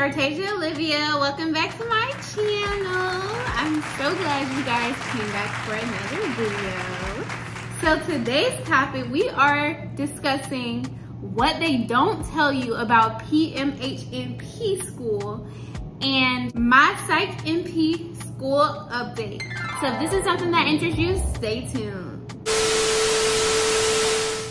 Artasia Olivia. Welcome back to my channel. I'm so glad you guys came back for another video. So today's topic, we are discussing what they don't tell you about PMHNP school and my Psych NP school update. So if this is something that interests you, stay tuned.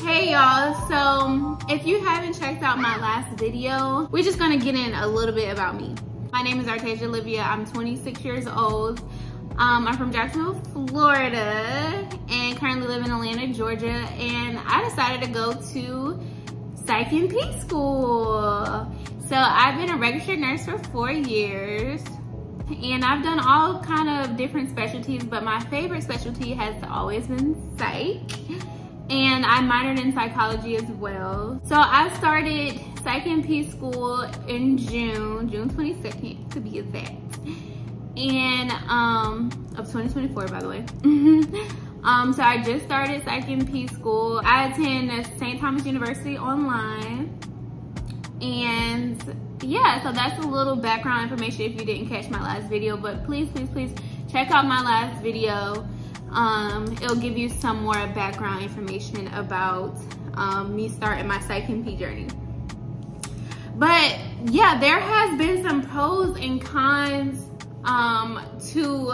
Hey y'all, so if you haven't checked out my last video, we're just gonna get in a little bit about me. My name is Artasia Olivia. I'm 26 years old. I'm from Jacksonville, Florida, and currently live in Atlanta, Georgia. And I decided to go to Psych NP school. So I've been a registered nurse for 4 years, and I've done all kind of different specialties, but my favorite specialty has always been psych. And I minored in psychology as well. So I started Psych NP school in June 22nd to be exact. And of 2024, by the way. So I just started Psych NP school. I attend St. Thomas University online. And yeah, so that's a little background information if you didn't catch my last video, but please check out my last video. It'll give you some more background information about me starting my Psych NP journey. But yeah, there has been some pros and cons to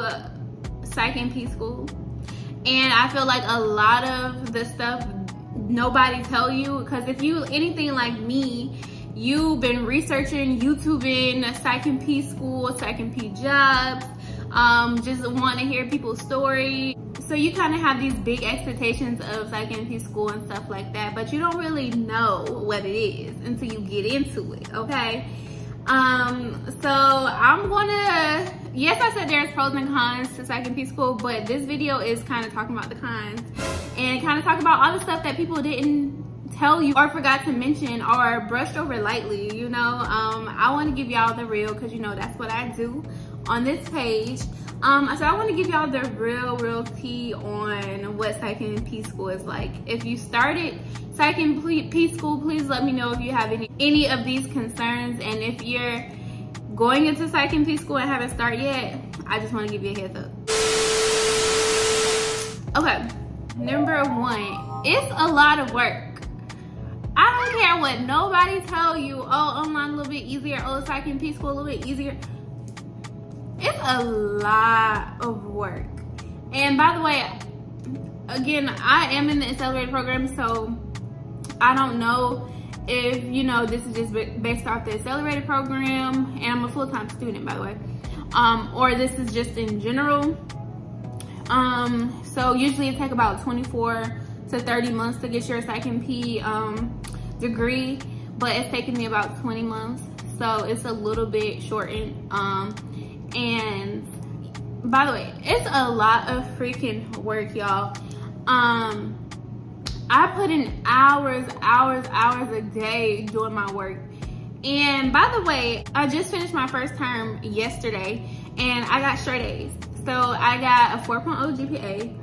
Psych NP school. And I feel like a lot of the stuff nobody tell you, because if you anything like me, you've been researching, YouTubing Psych NP school, Psych NP jobs, just want to hear people's story. So you kind of have these big expectations of Psych NP school and stuff like that, but you don't really know what it is until you get into it, okay? So I'm gonna, yes, I said there's pros and cons to Psych NP school, but this video is kind of talking about the cons and kind of talk about all the stuff that people didn't tell you or forgot to mention or brushed over lightly, you know? I want to give y'all the real, because you know that's what I do on this page. So I want to give y'all the real tea on what Psych NP school is like. If you started Psych NP school, please let me know if you have any of these concerns. And if you're going into Psych NP school and haven't started yet, I just want to give you a heads up. Okay, number one, it's a lot of work. I don't care what nobody tell you. Oh, online a little bit easier. Oh, Psych NP school a little bit easier. It's a lot of work. And by the way, again, I am in the accelerated program, so I don't know if, you know, this is just based off the accelerated program, and I'm a full-time student, by the way, or this is just in general. So usually it takes about 24 to 30 months to get your Psych NP degree, but it's taken me about 20 months, so it's a little bit shortened. And by the way, it's a lot of freaking work, y'all. I put in hours a day doing my work. And by the way, I just finished my first term yesterday and I got straight A's. So I got a 4.0 GPA.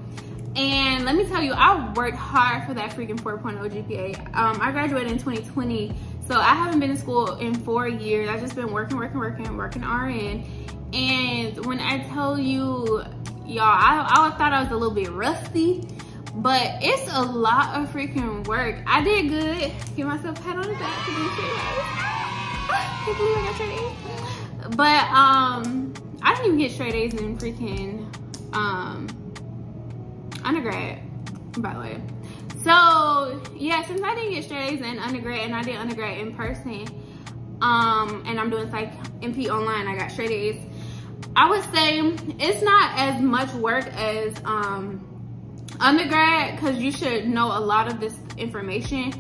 And let me tell you, I worked hard for that freaking 4.0 GPA. I graduated in 2020, so I haven't been in school in 4 years. I've just been working RN. And when I tell you, y'all, I thought I was a little bit rusty, but it's a lot of freaking work. I did good. Give myself a pat on the back for doing straight A's. Can't believe I got straight A's. But I didn't even get straight A's in freaking undergrad, by the way. So yeah, since I didn't get straight A's in undergrad and I did undergrad in person, and I'm doing Psych NP online, I got straight A's. I would say it's not as much work as undergrad, because you should know a lot of this information,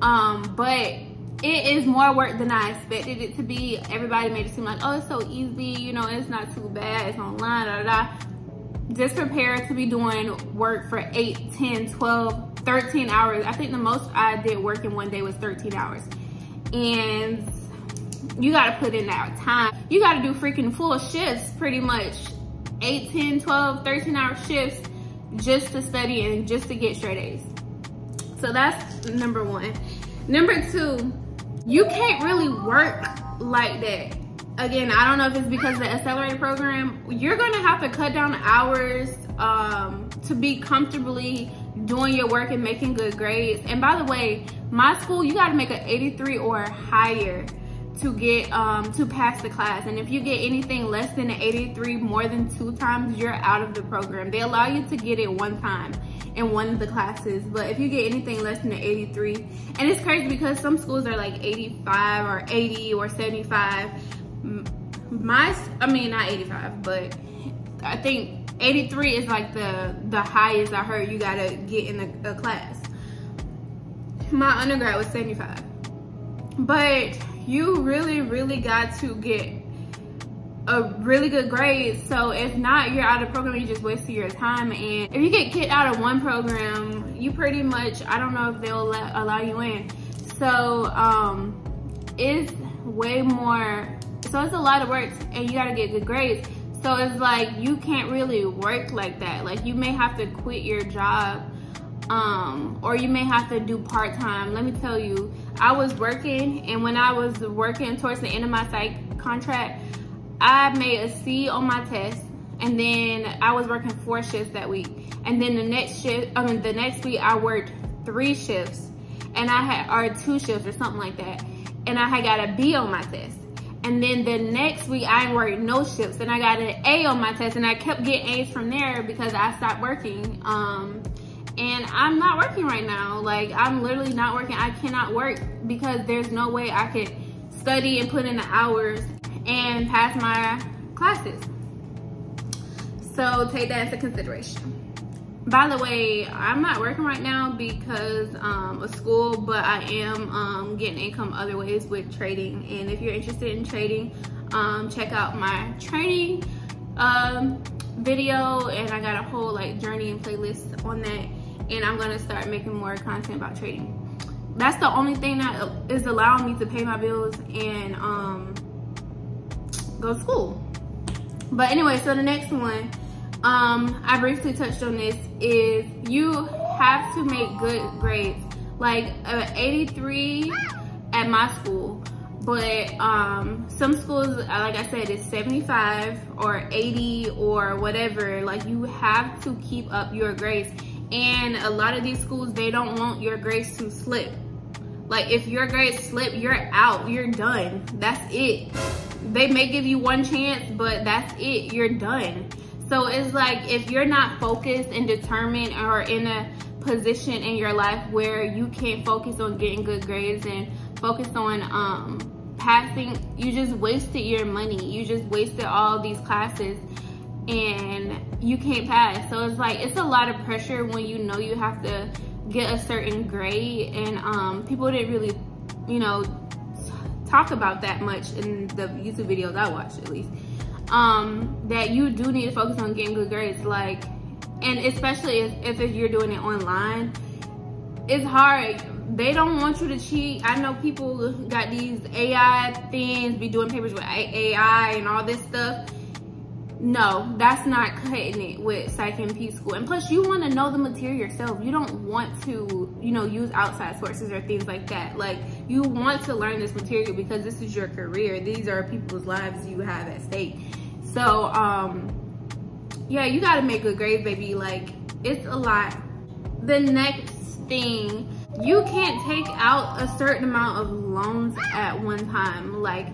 but it is more work than I expected it to be. Everybody made it seem like, oh, it's so easy, you know, it's not too bad, it's online, Just prepare to be doing work for 8, 10, 12, 13 hours. I think the most I did work in one day was 13 hours. And you gotta put in that time. You gotta do freaking full shifts, pretty much 8, 10, 12, 13 hour shifts just to study and just to get straight A's. So that's number one. Number two, you can't really work like that again, I don't know if it's because of the accelerated program, you're gonna have to cut down hours to be comfortably doing your work and making good grades. And by the way, my school, you gotta make an 83 or higher to get to pass the class. And if you get anything less than an 83 more than 2 times, you're out of the program. They allow you to get it 1 time in one of the classes, but if you get anything less than an 83, and it's crazy because some schools are like 85 or 80 or 75. I mean not 85, but I think 83 is like the highest I heard you gotta get in a class. My undergrad was 75, but you really got to get a really good grade. So if not, you're out of the program, you just wasted your time. And if you get kicked out of one program, you pretty much, I don't know if they'll allow you in. So it's way more, so it's a lot of work and you gotta get good grades. So it's like you can't really work like that. Like you may have to quit your job, or you may have to do part-time. Let me tell you, I was working, and when I was working towards the end of my psych contract, I made a C on my test, and then I was working 4 shifts that week. And then the next week I worked 3 shifts, and I had, or 2 shifts or something like that. And I had got a B on my test. And then the next week I ain't worked no shifts, and I got an A on my test, and I kept getting A's from there because I stopped working. And I'm not working right now. Like I'm literally not working. I cannot work because there's no way I could study and put in the hours and pass my classes. So take that into consideration. By the way, I'm not working right now because of school, but I am getting income other ways with trading. And if you're interested in trading, check out my trading video, and I got a whole like journey and playlist on that. And I'm gonna start making more content about trading. That's the only thing that is allowing me to pay my bills and go to school. But anyway, so the next one, I briefly touched on this, is you have to make good grades. Like 83 at my school, but some schools, like I said, it's 75 or 80 or whatever. Like you have to keep up your grades. And a lot of these schools, they don't want your grades to slip. Like if your grades slip, you're out, you're done. That's it. They may give you 1 chance, but that's it, you're done. So it's like if you're not focused and determined or in a position in your life where you can't focus on getting good grades and focus on passing, you just wasted your money. You just wasted all these classes and you can't pass. So it's like, it's a lot of pressure when you know you have to get a certain grade, and people didn't really, you know, talk about that much in the YouTube videos I watched, at least, that you do need to focus on getting good grades. Like, and especially if you're doing it online, it's hard. They don't want you to cheat. I know people got these AI things, be doing papers with AI and all this stuff. No, that's not cutting it with Psych NP school. And plus, you want to know the material yourself. You don't want to, you know, use outside sources or things like that. Like, you want to learn this material because this is your career. These are people's lives you have at stake. So, yeah, you got to make good grades, baby. Like, it's a lot. The next thing, you can't take out a certain amount of loans at one time. Like,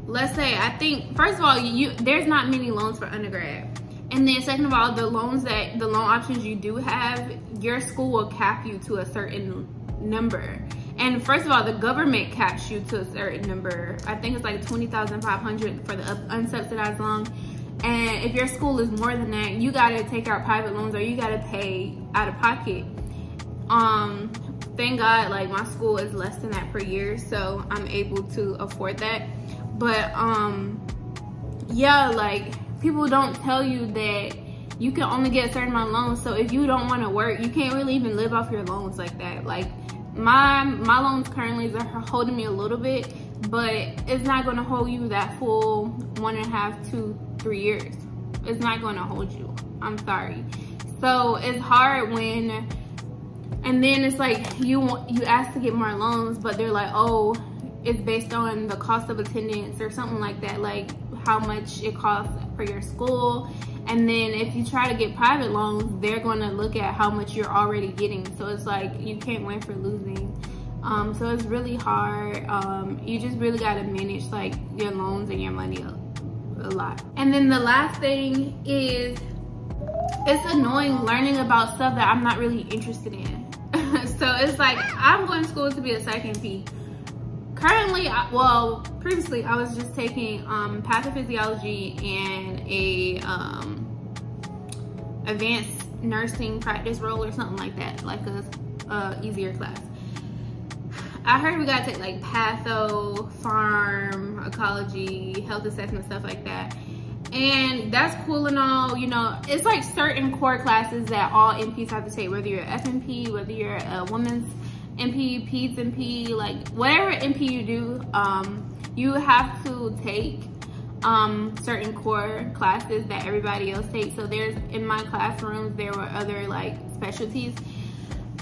let's say, I think, first of all, there's not many loans for undergrad. And then second of all, the loan options you do have, your school will cap you to a certain number. And first of all, the government caps you to a certain number. I think it's like $20,500 for the unsubsidized loan. And if your school is more than that, you gotta take out private loans or you gotta pay out of pocket. Thank God, like, my school is less than that per year, so I'm able to afford that. But yeah, like, people don't tell you that you can only get a certain amount of loans. So if you don't want to work, you can't really even live off your loans like that. Like, my loans currently are holding me a little bit, but it's not going to hold you that full 1.5 to 3 years. It's not going to hold you. I'm sorry. So it's hard when, and then it's like you ask to get more loans, but they're like, oh, it's based on the cost of attendance or something like that, like how much it costs for your school. And then if you try to get private loans, they're going to look at how much you're already getting. So it's like you can't win for losing. So it's really hard. You just really got to manage like your loans and your money a lot. And then the last thing is, it's annoying learning about stuff that I'm not really interested in. So it's like, I'm going to school to be a Psych NP. Currently, well, previously I was just taking pathophysiology and a advanced nursing practice role or something like that, like a easier class. I heard we gotta take like patho, pharm, ecology, health assessment, stuff like that. And that's cool and all, you know, it's like certain core classes that all NPs have to take, whether you're FNP, whether you're a women's NP, Peds NP, like whatever NP you do, you have to take certain core classes that everybody else takes. So there's, in my classrooms, there were other like specialties.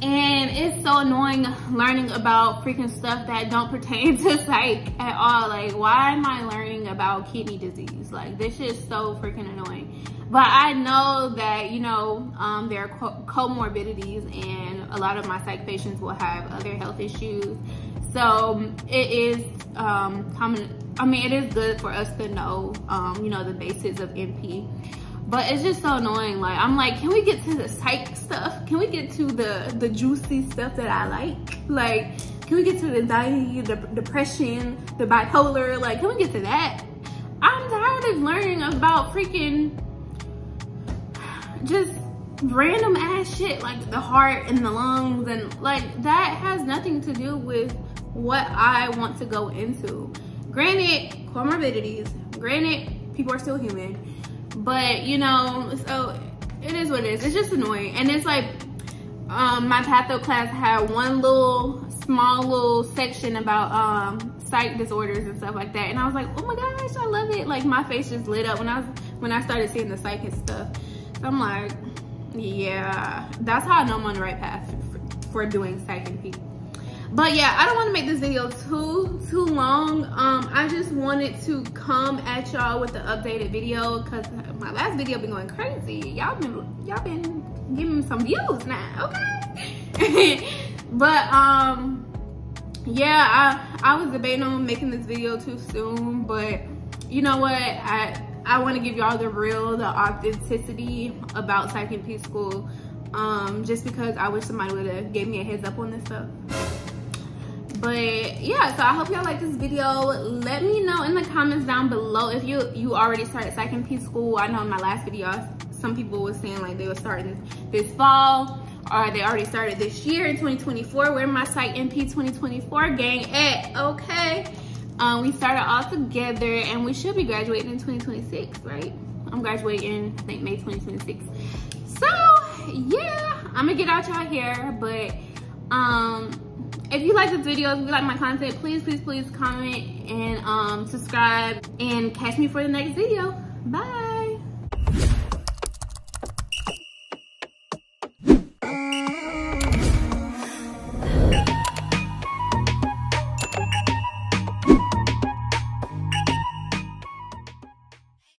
And it's so annoying learning about freaking stuff that don't pertain to psych at all. Like, why am I learning about kidney disease? Like, this is so freaking annoying. But I know that, you know, there are comorbidities, and a lot of my psych patients will have other health issues. So it is common. I mean, it is good for us to know, you know, the basics of NP. But it's just so annoying. Like, I'm like, can we get to the psych stuff? Can we get to the juicy stuff that I like? Like, can we get to the anxiety, the depression, the bipolar? Like, can we get to that? I'm tired of learning about freaking just random ass shit, like the heart and the lungs, and like that has nothing to do with what I want to go into. Granted, comorbidities, granted, people are still human. But, you know, so it is what it is. It's just annoying. And it's like, my patho class had one small little section about psych disorders and stuff like that. And I was like, oh my gosh, I love it. Like, my face just lit up when I started seeing the psych and stuff. So I'm like, yeah, that's how I know I'm on the right path for doing psych NP. But yeah, I don't want to make this video too long. I just wanted to come at y'all with the updated video because my last video been going crazy. Y'all been giving some views now, okay? But yeah, I was debating on making this video too soon, but you know what? I want to give y'all the authenticity about Psych NP School. Just because I wish somebody would have gave me a heads up on this stuff. But yeah, so I hope y'all like this video. Let me know in the comments down below if you already started Psych NP School. I know in my last video, some people were saying like they were starting this fall, or they already started this year in 2024. Where my Psych NP 2024 gang at? Okay. We started all together and we should be graduating in 2026, right? I'm graduating, I think, May 2026. So yeah, I'm gonna get out y'all here, but if you like this video, if you like my content, please comment and subscribe, and catch me for the next video. Bye.